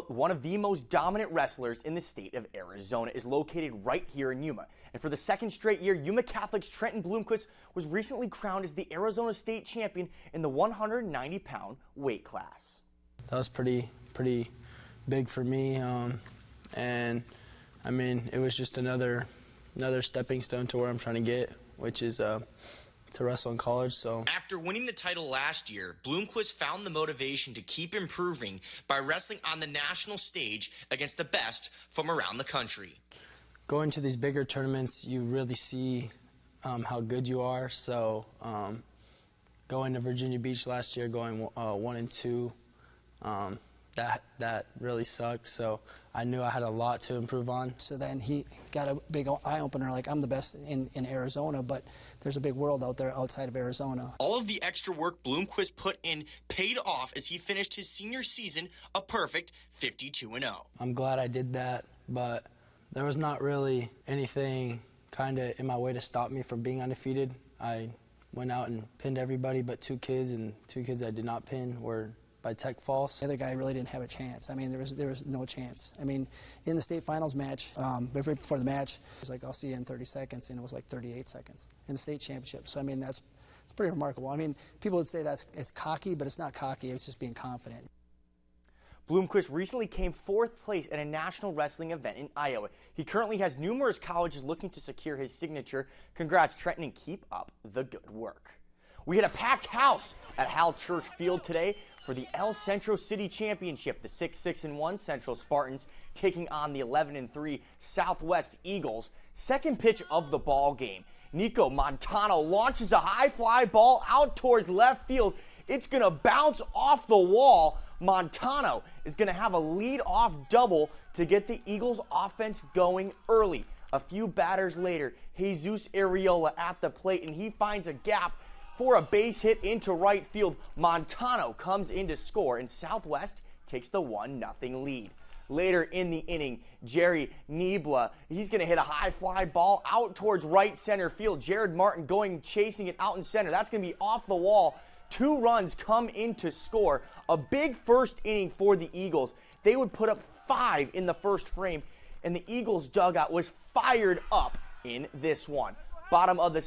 One of the most dominant wrestlers in the state of Arizona is located right here in Yuma. And for the second straight year, Yuma Catholic's Trenton Blomquist was recently crowned as the Arizona State Champion in the 190-pound weight class. That was pretty big for me, and I mean, it was just another stepping stone to where I'm trying to get, which is to wrestle in college. So after winning the title last year, Blomquist found the motivation to keep improving by wrestling on the national stage against the best from around the country. Going to these bigger tournaments, you really see how good you are. So going to Virginia Beach last year, going 1-2, that really sucked. So I knew I had a lot to improve on. So then he got a big eye-opener, like, I'm the best in Arizona, but there's a big world out there outside of Arizona. All of the extra work Blomquist put in paid off as he finished his senior season a perfect 52-0. I'm glad I did that, but there was not really anything kind of in my way to stop me from being undefeated. I went out and pinned everybody but two kids, and two kids I did not pin were by tech falls. The other guy really didn't have a chance. I mean, there was no chance. I mean, in the state finals match, before the match, it was like, I'll see you in 30 seconds, and it was like 38 seconds in the state championship. So I mean, it's pretty remarkable. I mean, people would say it's cocky, but it's not cocky. It's just being confident. Blomquist recently came fourth place at a national wrestling event in Iowa. He currently has numerous colleges looking to secure his signature. Congrats, Trenton, and keep up the good work. We had a packed house at Hal Church Field today for the El Centro City Championship. The 6-6-1 Central Spartans taking on the 11-3 Southwest Eagles. Second pitch of the ball game. Nico Montano launches a high fly ball out towards left field. It's going to bounce off the wall. Montano is going to have a lead-off double to get the Eagles offense going early. A few batters later, Jesus Areola at the plate, and he finds a gap for a base hit into right field. Montano comes in to score, and Southwest takes the 1-0 lead. Later in the inning, Jerry Niebla, he's going to hit a high fly ball out towards right center field. Jared Martin chasing it out in center. That's going to be off the wall. 2 runs come in to score. A big first inning for the Eagles. They would put up 5 in the first frame, and the Eagles dugout was fired up in this one. Bottom of the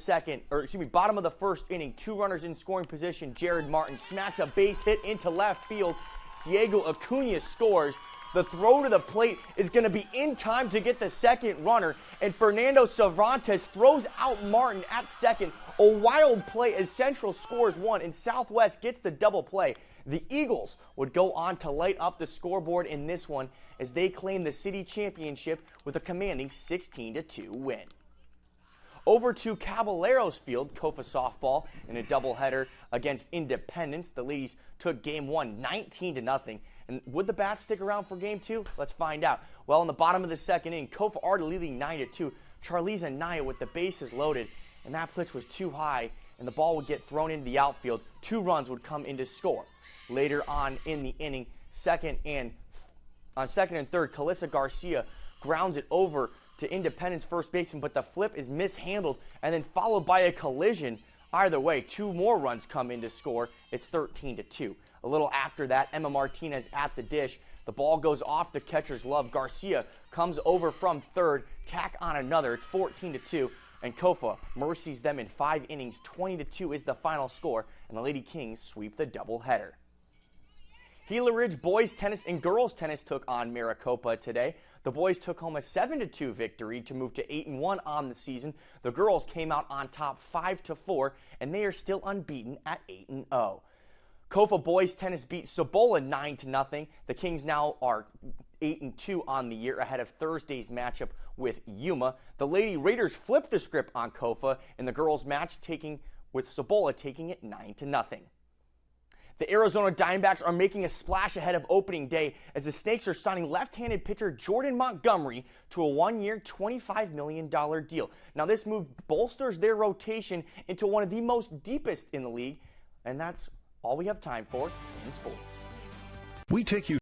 first inning, 2 runners in scoring position. Jared Martin smacks a base hit into left field. Diego Acuna scores. The throw to the plate is going to be in time to get the second runner, and Fernando Cervantes throws out Martin at second. A wild play as Central scores 1, and Southwest gets the double play. The Eagles would go on to light up the scoreboard in this one as they claim the city championship with a commanding 16-2 win. Over to Caballeros Field, Kofa softball in a doubleheader against Independence. The ladies took game 1 19-0. And would the bats stick around for game 2? Let's find out. Well, in the bottom of the second inning, Kofa already leading 9-2. Charlize Anaya with the bases loaded, and that pitch was too high, and the ball would get thrown into the outfield. 2 runs would come in to score. Later on in the inning, second and third, Calissa Garcia grounds it over to Independence first baseman, but the flip is mishandled and then followed by a collision. Either way, 2 more runs come in to score. It's 13-2. A little after that, Emma Martinez at the dish. The ball goes off the catcher's glove. Garcia comes over from third, tack on another. It's 14-2, and Kofa mercies them in 5 innings. 20-2 is the final score, and the Lady Kings sweep the doubleheader. Gila Ridge boys tennis and girls tennis took on Maricopa today. The boys took home a 7-2 victory to move to 8-1 on the season. The girls came out on top 5-4, and they are still unbeaten at 8-0. Kofa boys tennis beat Cibola 9-0. The Kings now are 8-2 on the year, ahead of Thursday's matchup with Yuma. The Lady Raiders flipped the script on Kofa in the girls' match, with Cibola taking it 9-0. The Arizona Diamondbacks are making a splash ahead of opening day as the Snakes are signing left-handed pitcher Jordan Montgomery to a 1-year, $25 million deal. Now, this move bolsters their rotation into one of the most deepest in the league, and that's all we have time for in sports. We take you